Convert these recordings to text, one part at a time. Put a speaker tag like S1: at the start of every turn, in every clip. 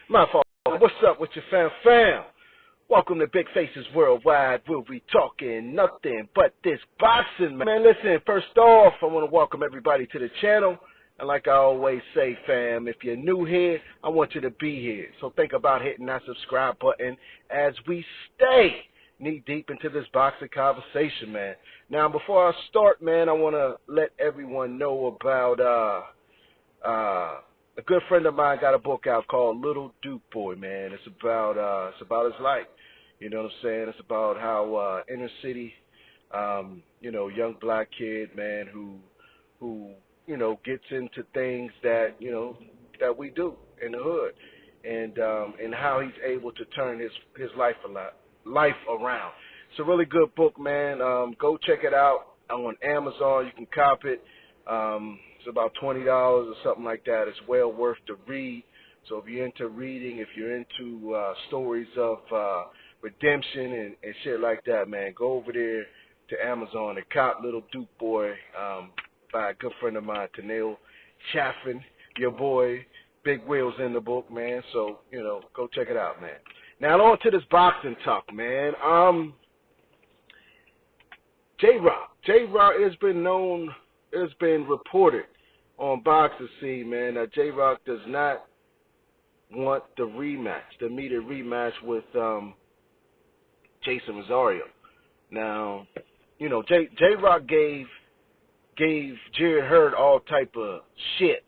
S1: My fault. What's up with your fam? Welcome to Big Faces Worldwide. We'll be talking nothing but this boxing, man. Listen, first off, I want to welcome everybody to the channel. And like I always say, fam, if you're new here, I want you to be here. So think about hitting that subscribe button as we stay knee deep into this boxing conversation, man. Now, before I start, man, I want to let everyone know about a good friend of mine got a book out called Little Duke Boy, man. It's about his life. You know what I'm saying? It's about how inner city, young black kid, man, who gets into things that that we do in the hood, and how he's able to turn his life around. It's a really good book, man. Go check it out on Amazon. You can cop it. It's about $20 or something like that. It's well worth the read. So if you're into reading, if you're into stories of redemption and shit like that, man, go over there to Amazon and cop Little Duke Boy by a good friend of mine, Tennille Chaffin, your boy. Big Will's in the book, man. So, go check it out, man. Now on to this boxing talk, man. J-Rock has been reported on Boxing Scene, man, that J-Rock does not want the immediate rematch with Jeison Rosario. Now, J-Rock gave Jared Hurd all type of shit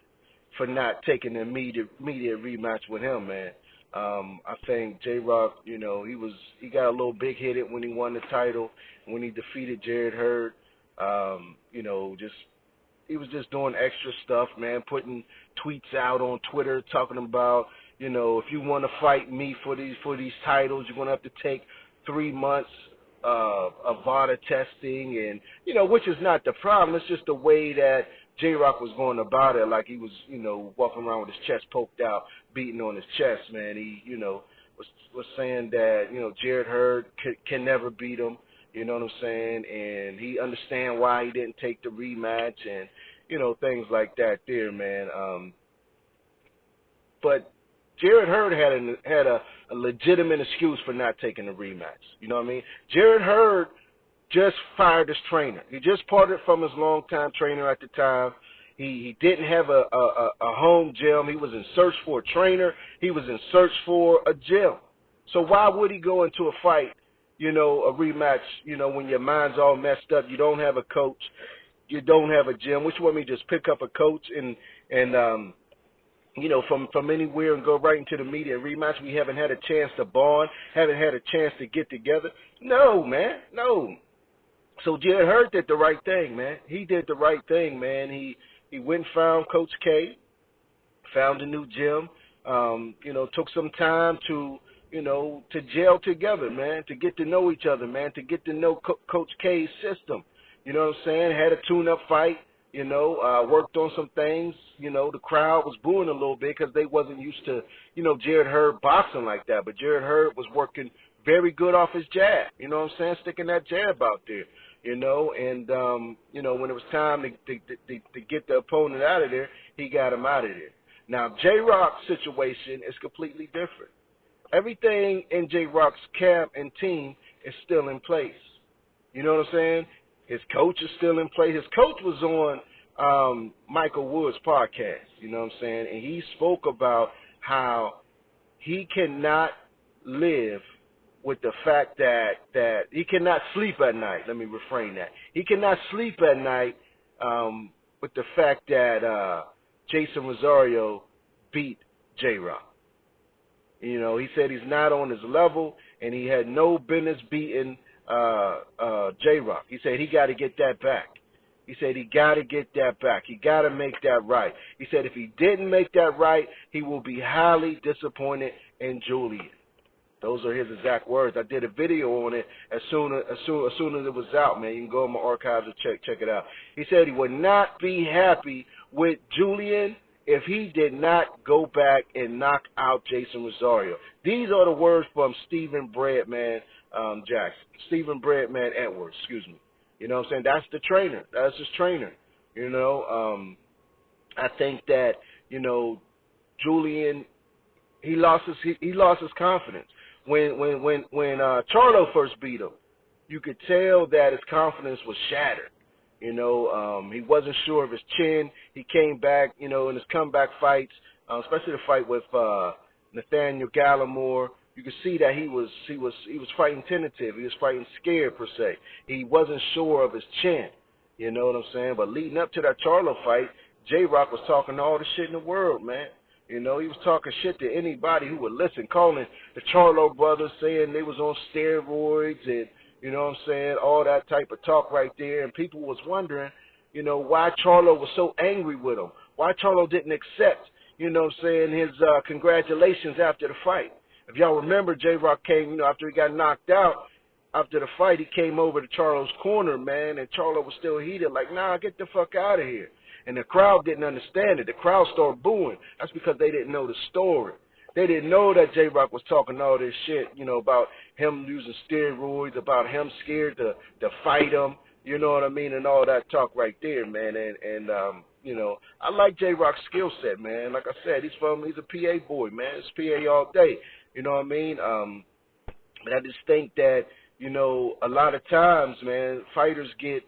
S1: for not taking the immediate rematch with him, man. I think J-Rock, he got a little big-headed when he won the title, when he defeated Jared Hurd. He was just doing extra stuff, man, putting tweets out on Twitter talking about, if you want to fight me for these titles, you're going to have to take 3 months of VADA testing, and, which is not the problem. It's just the way that J-Rock was going about it, like he was, walking around with his chest poked out, beating on his chest, man. He, was saying that, Jared Hurd can never beat him. You know what I'm saying? And he understand why he didn't take the rematch and, things like that there, man. But Jared Hurd had a legitimate excuse for not taking the rematch. You know what I mean? Jared Hurd just fired his trainer. He just parted from his longtime trainer at the time. He didn't have a home gym. He was in search for a trainer. He was in search for a gym. So why would he go into a fight, a rematch, when your mind's all messed up, you don't have a coach, you don't have a gym? Which one, me just pick up a coach and from anywhere and go right into the media rematch? We haven't had a chance to bond, haven't had a chance to get together. No, man, no. So Jared Hurd did the right thing, man. He did the right thing, man. He went and found Coach K, found a new gym, took some time to gel together, man, to get to know each other, man, to get to know Coach K's system. You know what I'm saying? Had a tune-up fight, worked on some things. The crowd was booing a little bit because they wasn't used to, Jared Hurd boxing like that. But Jared Hurd was working very good off his jab, you know what I'm saying, sticking that jab out there, and, when it was time to get the opponent out of there, he got him out of there. Now, J-Rock's situation is completely different. Everything in J-Rock's camp and team is still in place. You know what I'm saying? His coach is still in place. His coach was on Michael Wood's podcast, you know what I'm saying? And he spoke about how he cannot live with the fact that he cannot sleep at night. Let me reframe that. He cannot sleep at night with the fact that Jeison Rosario beat J-Rock. He said he's not on his level, and he had no business beating J-Rock. He said he got to get that back. He said he got to get that back. He got to make that right. He said if he didn't make that right, he will be highly disappointed in Julian. Those are his exact words. I did a video on it as soon as it was out, man. You can go in my archives and check it out. He said he would not be happy with Julian if he did not go back and knock out Jeison Rosario. These are the words from Stephen Breadman Jackson. Stephen Breadman Edwards, excuse me. You know what I'm saying? That's the trainer. That's his trainer. I think that, Julian he lost his confidence. When Charlo first beat him, you could tell that his confidence was shattered. You know, he wasn't sure of his chin. He came back, you know, in his comeback fights, especially the fight with Nathaniel Gallimore. You could see that he was fighting tentative. He was fighting scared per se. He wasn't sure of his chin. You know what I'm saying? But leading up to that Charlo fight, J-Rock was talking all the shit in the world, man. You know, he was talking shit to anybody who would listen, calling the Charlo brothers, saying they was on steroids and, you know what I'm saying, all that type of talk right there. And people was wondering, you know, why Charlo was so angry with him. Why Charlo didn't accept, you know what I'm saying, his congratulations after the fight. If y'all remember, J-Rock came, you know, after he got knocked out, after the fight, he came over to Charlo's corner, man, and Charlo was still heated, like, nah, get the fuck out of here. And the crowd didn't understand it. The crowd started booing. That's because they didn't know the story. They didn't know that J-Rock was talking all this shit, you know, about him using steroids, about him scared to fight him, you know what I mean, and all that talk right there, man. And you know, I like J-Rock's skill set, man. Like I said, he's a PA boy, man. It's PA all day, you know what I mean? But I just think that, you know, a lot of times, man, fighters get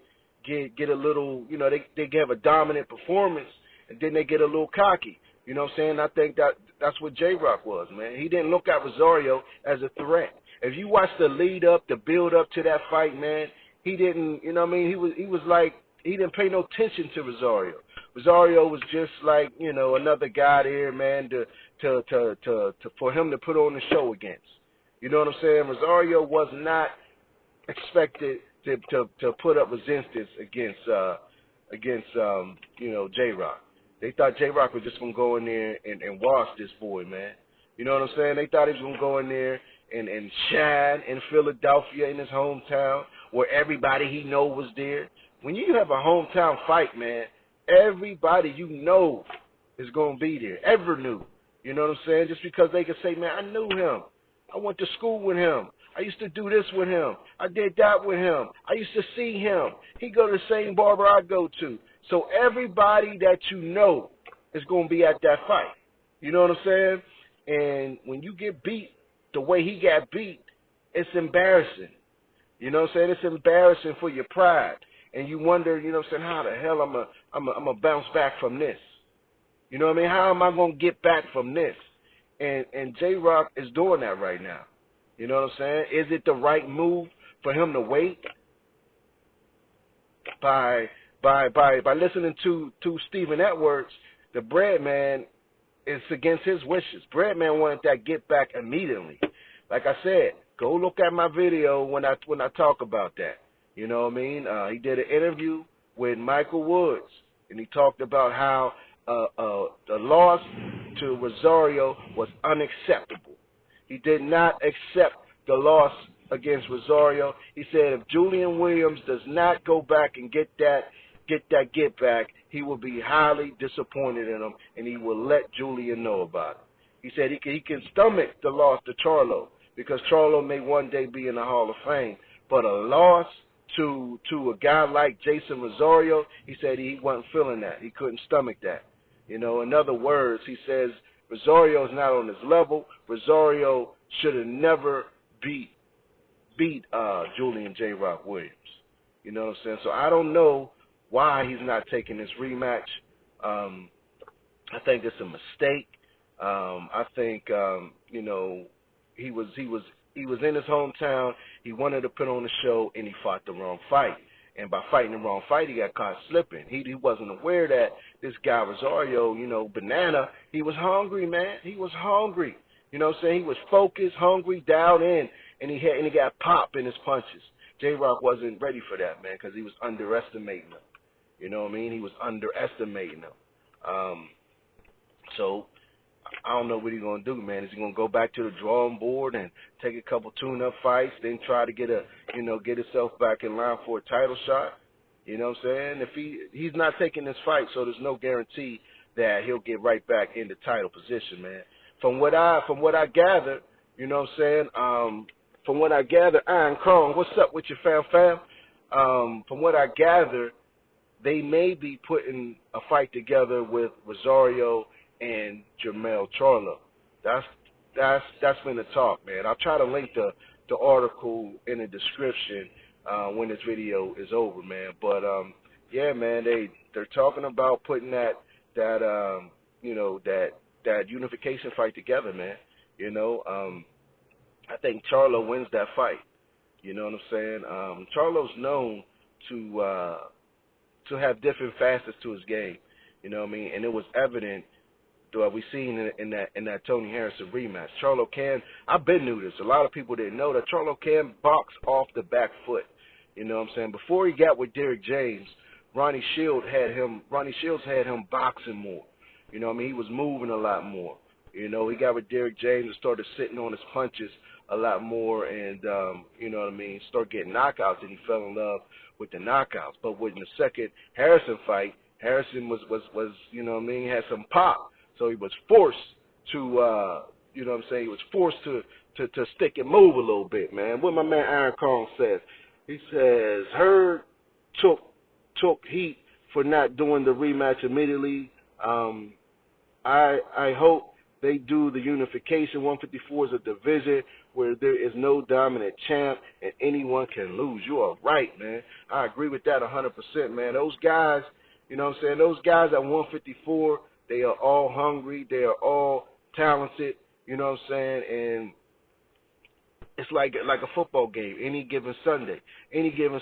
S1: a little, you know, they have a dominant performance, and then they get a little cocky. You know what I'm saying? I think that's what J-Rock was, man. He didn't look at Rosario as a threat. If you watch the lead up, the build up to that fight, man, he didn't, you know what I mean? He was like, he didn't pay no attention to Rosario. Rosario was just like, you know, another guy there, man, for him to put on the show against. You know what I'm saying? Rosario was not expected to put up resistance against you know, J-Rock. They thought J-Rock was just going to go in there and wash this boy, man. You know what I'm saying? They thought he was going to go in there and shine in Philadelphia, in his hometown, where everybody he know was there. When you have a hometown fight, man, everybody you know is going to be there. Ever knew. You know what I'm saying? Just because they can say, man, I knew him. I went to school with him. I used to do this with him. I did that with him. I used to see him. He go to the same barber I go to. So everybody that you know is going to be at that fight. You know what I'm saying? And when you get beat the way he got beat, it's embarrassing. You know what I'm saying? It's embarrassing for your pride. And you wonder, you know what I'm saying, how the hell I'm gonna bounce back from this? You know what I mean? How am I going to get back from this? And J-Rock is doing that right now. You know what I'm saying? Is it the right move for him to wait? By listening to Stephen Edwards, the bread man is against his wishes. Bread man wanted that get back immediately. Like I said, go look at my video when I talk about that. You know what I mean? He did an interview with Michael Woods, and he talked about how the loss to Rosario was unacceptable. He did not accept the loss against Rosario. He said if Julian Williams does not go back and get that get back, he will be highly disappointed in him, and he will let Julian know about it. He said he can stomach the loss to Charlo because Charlo may one day be in the Hall of Fame, but a loss to a guy like Jeison Rosario, he said he wasn't feeling that. He couldn't stomach that. You know, in other words, he says Rosario is not on his level. Rosario should have never beat Julian J-Rock Williams. You know what I'm saying? So I don't know why he's not taking this rematch. I think it's a mistake. I think you know, he was in his hometown. He wanted to put on a show, and he fought the wrong fight. And by fighting the wrong fight, he got caught slipping. He wasn't aware that this guy Rosario, you know, Banana, he was hungry, man. He was hungry. You know what I'm saying? He was focused, hungry, dialed in, and he got pop in his punches. J-Rock wasn't ready for that, man, because he was underestimating him. You know what I mean? He was underestimating him. So I don't know what he's going to do, man. Is he going to go back to the drawing board and take a couple tune-up fights, then try to get himself back in line for a title shot? You know what I'm saying? If he's not taking this fight, so there's no guarantee that he'll get right back in the title position, man. From what I gather, you know what I'm saying? From what I gather, Iron Kong, what's up with your fam? From what I gather, they may be putting a fight together with Rosario and Jermell Charlo. That's that's been the talk, man. I'll try to link the article in the description when this video is over, man. But yeah, man, they're talking about putting that that unification fight together, man. I think Charlo wins that fight. You know what I'm saying? Charlo's known to have different facets to his game. You know what I mean? And it was evident we seen in that Tony Harrison rematch. Charlo can. I've been knew this. A lot of people didn't know that Charlo can box off the back foot. You know what I'm saying? Before he got with Derrick James, Ronnie Shields had him boxing more. You know what I mean? He was moving a lot more. He got with Derrick James and started sitting on his punches a lot more, and you know what I mean, start getting knockouts, and he fell in love with the knockouts. But with the second Harrison fight, Harrison was you know what I mean, had some pop. So he was forced to, you know what I'm saying, he was forced to stick and move a little bit, man. What my man Aaron Kong says, he says, Hurd took heat for not doing the rematch immediately. I hope they do the unification. 154 is a division where there is no dominant champ and anyone can lose. You are right, man. I agree with that 100%, man. Those guys, you know what I'm saying, those guys at 154, they are all hungry. They are all talented. You know what I'm saying? And it's like a football game. Any given Sunday, any given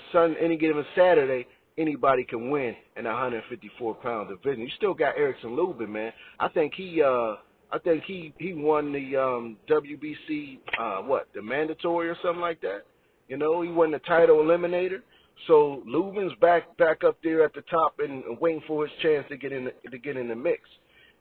S1: Saturday, anybody can win in a 154-pound division. You still got Erickson Lubin, man. I think he won the WBC the mandatory or something like that. He won the title eliminator. So Lubin's back up there at the top and waiting for his chance to get in the mix.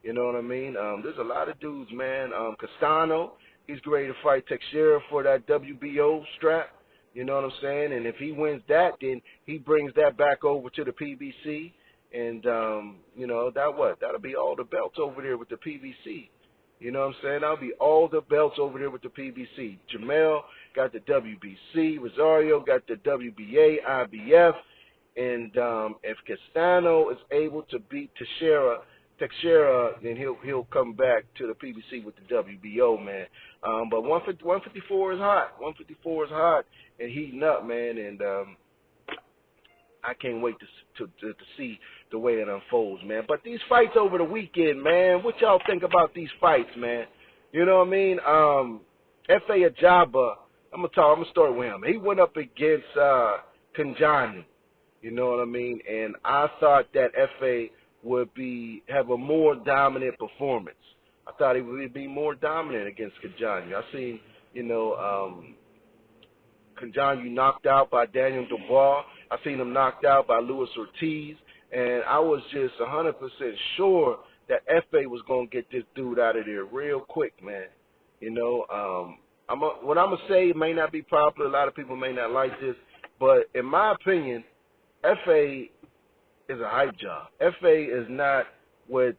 S1: You know what I mean? There's a lot of dudes, man. Castano, he's ready to fight Teixeira for that WBO strap. You know what I'm saying? And if he wins that, then he brings that back over to the PBC. And, that'll be all the belts over there with the PBC. You know what I'm saying? That'll be all the belts over there with the PBC. Jamel got the WBC. Rosario got the WBA, IBF. And if Castano is able to beat Teixeira, then he'll come back to the PBC with the WBO, man. But 154 is hot. 154 is hot and heating up, man. And I can't wait to see the way it unfolds, man. But these fights over the weekend, man, what y'all think about these fights, man? You know what I mean? F.A. Ajaba, I'm gonna start with him. He went up against Kanjani, you know what I mean? And I thought that F.A. would have a more dominant performance. I thought he would be more dominant against Kanjani. I seen, Kanjani knocked out by Daniel Dubois. I seen him knocked out by Luis Ortiz. And I was just 100% sure that F.A. was going to get this dude out of there real quick, man. What I'm going to say may not be popular. A lot of people may not like this. But in my opinion, F.A. is a hype job. F.A. is not what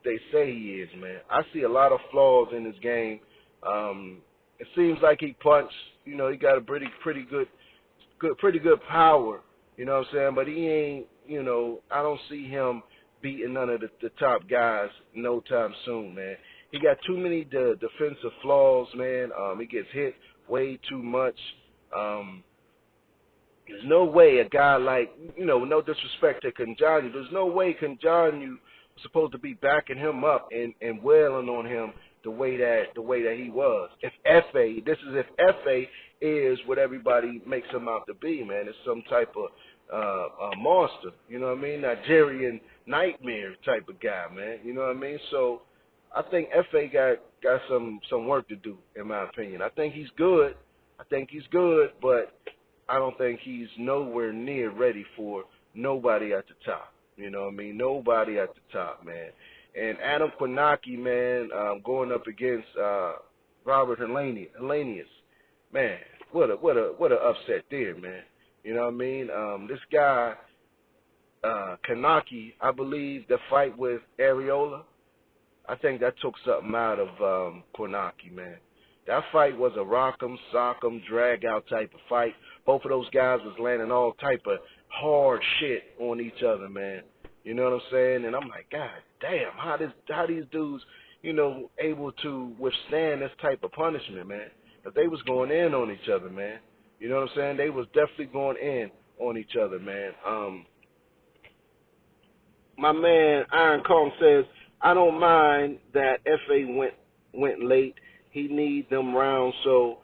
S1: they say he is, man. I see a lot of flaws in his game. It seems like he punched. He got a pretty good power. You know what I'm saying? But he ain't. I don't see him beating none of the top guys no time soon, man. He got too many defensive flaws, man. He gets hit way too much. There's no way a guy like, no disrespect to Kanjani, there's no way Kanjani was supposed to be backing him up and wailing on him the way that he was. If F.A. is what everybody makes him out to be, man. It's some type of monster, you know what I mean? Nigerian nightmare type of guy, man. You know what I mean? So I think F.A. got some work to do, in my opinion. I think he's good, but I don't think he's nowhere near ready for nobody at the top. You know what I mean? Nobody at the top, man. And Adam Kwanaki, man, going up against Robert Hellenius. Man, what a upset there, man. You know what I mean? This guy, Kanaki, I believe the fight with Areola, I think that took something out of Kwanaki, man. That fight was a rock'em, sock'em, drag-out type of fight. Both of those guys was landing all type of hard shit on each other, man. You know what I'm saying? And I'm like, God damn, how these dudes able to withstand this type of punishment, man. But they was going in on each other, man. You know what I'm saying? They was definitely going in on each other, man. My man Iron Kong says, I don't mind that FA went late. He need them rounds so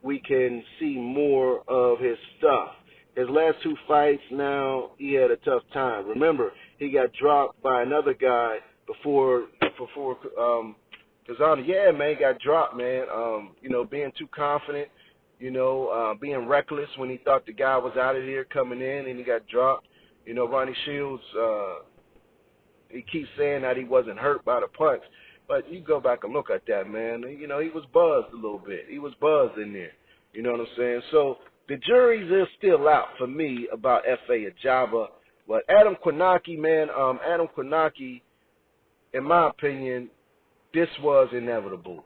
S1: we can see more of his stuff. His last 2 fights, now he had a tough time. Remember, he got dropped by another guy before Kazana. Yeah, man, he got dropped, man. Being too confident, being reckless when he thought the guy was out of here coming in and he got dropped. Ronnie Shields, he keeps saying that he wasn't hurt by the punch. But you go back and look at that, man. He was buzzed a little bit. He was buzzed in there. You know what I'm saying? So the jury's is still out for me about F.A. Ajaba. But Adam Kwanaki, man, Adam Kwanaki, in my opinion, this was inevitable.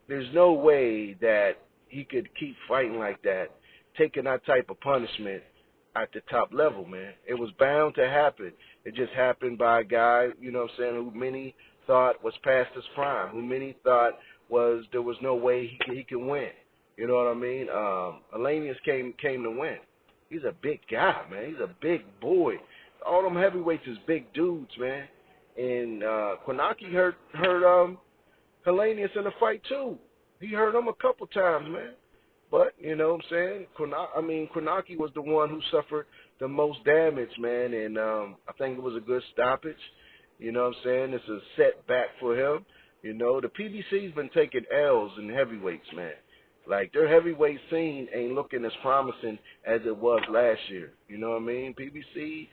S1: There's no way that he could keep fighting like that, taking that type of punishment at the top level, man. It was bound to happen. It just happened by a guy, who many thought was past his prime, who many thought there was no way he could win. You know what I mean? Alanius came to win. He's a big guy, man. He's a big boy. All them heavyweights is big dudes, man. And Kwanaki hurt Helenius in the fight too. He hurt him a couple times, man. But, you know what I'm saying? Kwanaki was the one who suffered the most damage, man, and I think it was a good stoppage. You know what I'm saying? It's a setback for him. The PBC's been taking L's in heavyweights, man. Like, their heavyweight scene ain't looking as promising as it was last year. You know what I mean? PBC,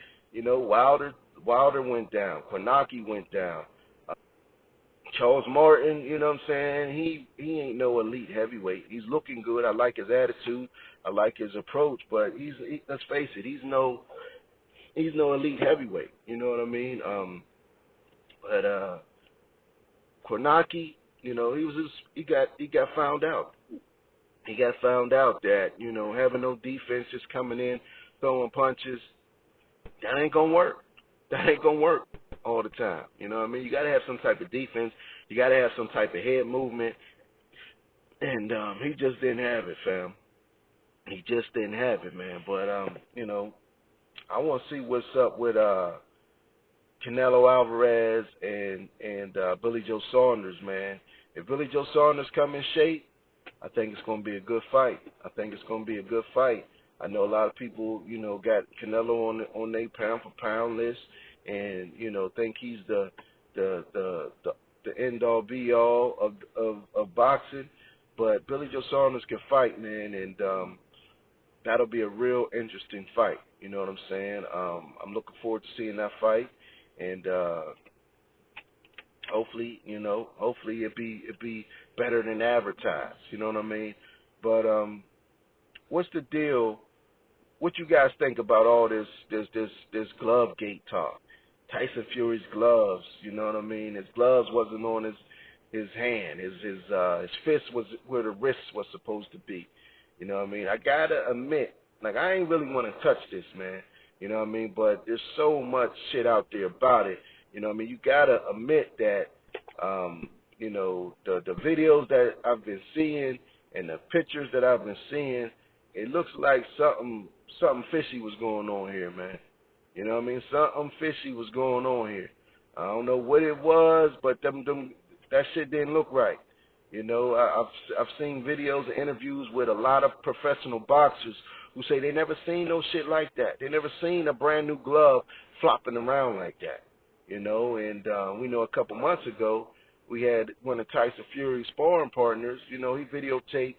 S1: Wilder went down. Kwanaki went down. Charles Martin, you know what I'm saying? He ain't no elite heavyweight. He's looking good. I like his attitude. I like his approach. But let's face it, he's no elite heavyweight. You know what I mean? But Kwanaki, he got found out. He got found out that having no defense, just coming in, throwing punches, that ain't gonna work. That ain't gonna work all the time. You know what I mean? You got to have some type of defense. You got to have some type of head movement. And he just didn't have it, fam. He just didn't have it, man. But, I want to see what's up with Canelo Alvarez and Billy Joe Saunders, man. If Billy Joe Saunders come in shape, I think it's going to be a good fight. I know a lot of people, got Canelo on their pound-for-pound list. And think he's the end all be all of boxing, but Billy Joe Saunders can fight, man, and that'll be a real interesting fight. You know what I'm saying? I'm looking forward to seeing that fight, and hopefully it be better than advertised. You know what I mean? But what's the deal? What you guys think about all this glove gate talk? Tyson Fury's gloves, you know what I mean? His gloves wasn't on his hand. His fist was where the wrist was supposed to be. You know what I mean? I gotta admit, like, I ain't really want to touch this, man. You know what I mean? But there's so much shit out there about it. You know what I mean? You gotta admit that, the videos that I've been seeing and the pictures that I've been seeing, it looks like something fishy was going on here, man. You know what I mean? Something fishy was going on here. I don't know what it was, but that shit didn't look right. I've seen videos and interviews with a lot of professional boxers who say they never seen no shit like that. They never seen a brand new glove flopping around like that. And we know a couple months ago we had one of Tyson Fury's sparring partners. He videotaped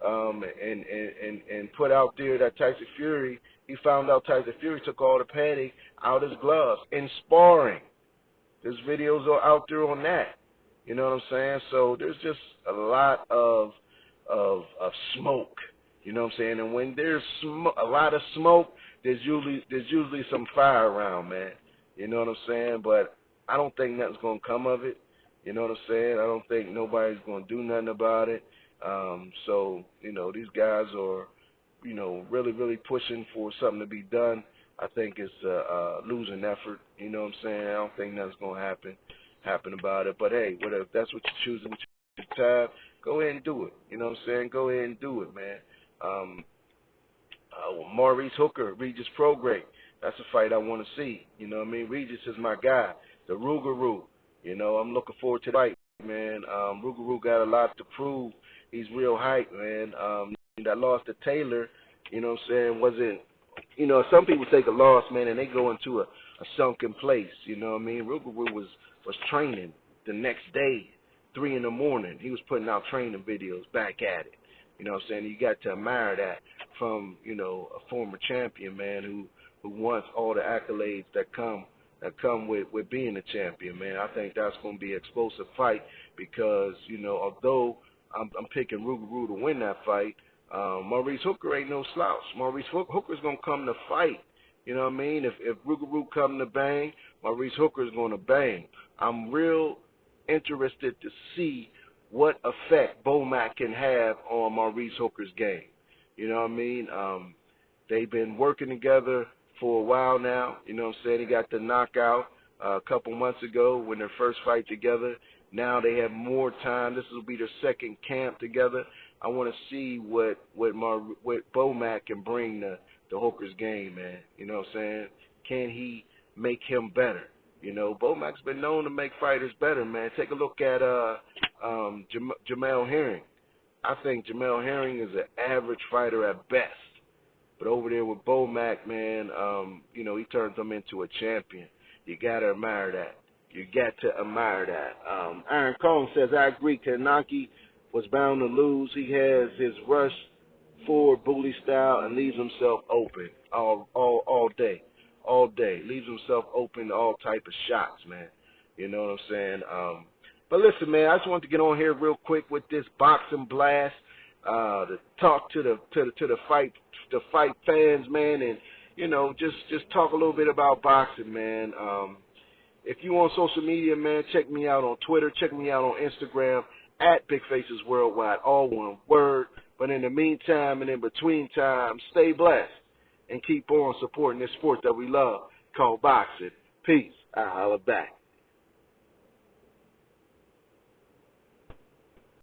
S1: and put out there that Tyson Fury. He found out Tyson Fury took all the padding out his gloves in sparring. There's videos out there on that. You know what I'm saying? So there's just a lot of smoke. You know what I'm saying? And when there's a lot of smoke, there's usually some fire around, man. You know what I'm saying? But I don't think nothing's gonna come of it. You know what I'm saying? I don't think nobody's gonna do nothing about it. So these guys are, really, really pushing for something to be done. I think it's a losing effort. You know what I'm saying? I don't think nothing's going to happen. happen about it. But hey, whatever, if that's what you're choosing with your time, go ahead and do it. You know what I'm saying? Go ahead and do it, man. Maurice Hooker, Regis Prograde. That's a fight I want to see. You know what I mean? Regis is my guy, the Rougarou. You know, I'm looking forward to the fight, man. Rougarou got a lot to prove. He's real hype, man. That loss to Taylor, you know what I'm saying, wasn't, you know, some people take a loss, man, and they go into a sunken place. You know what I mean? Rougarou was training the next day, 3 in the morning. He was putting out training videos back at it. You know what I'm saying? You got to admire that from, you know, a former champion, man, who wants all the accolades that come with being a champion, man. I think that's going to be an explosive fight because, you know, although I'm picking Rougarou to win that fight, Maurice Hooker ain't no slouch. Maurice Hooker's going to come to fight. You know what I mean? If Rougarou come to bang, Maurice Hooker's going to bang. I'm real interested to see what effect Bomac can have on Maurice Hooker's game. You know what I mean? They've been working together for a while now. You know what I'm saying? He got the knockout a couple months ago when their first fight together. Now they have more time. This will be their second camp together. I want to see what Bomac can bring to Hooker's game, man. You know what I'm saying? Can he make him better? You know, Bomac's been known to make fighters better, man. Take a look at Jamel Herring. I think Jamel Herring is an average fighter at best. But over there with Bomac, man, you know, he turns him into a champion. You got to admire that. You got to admire that. Aaron Cohn says, I agree, Kanaki was bound to lose. He has his rush forward bully style and leaves himself open all day. All day. Leaves himself open to all type of shots, man. You know what I'm saying? But listen, man, I just wanted to get on here real quick with this boxing blast, to talk to the fight fans, man, and you know, just talk a little bit about boxing, man. If you on social media, man, check me out on Twitter, check me out on Instagram at BigFacesWorldWide, all one word. But in the meantime and in between time, stay blessed and keep on supporting this sport that we love called boxing. Peace. I'll holla back.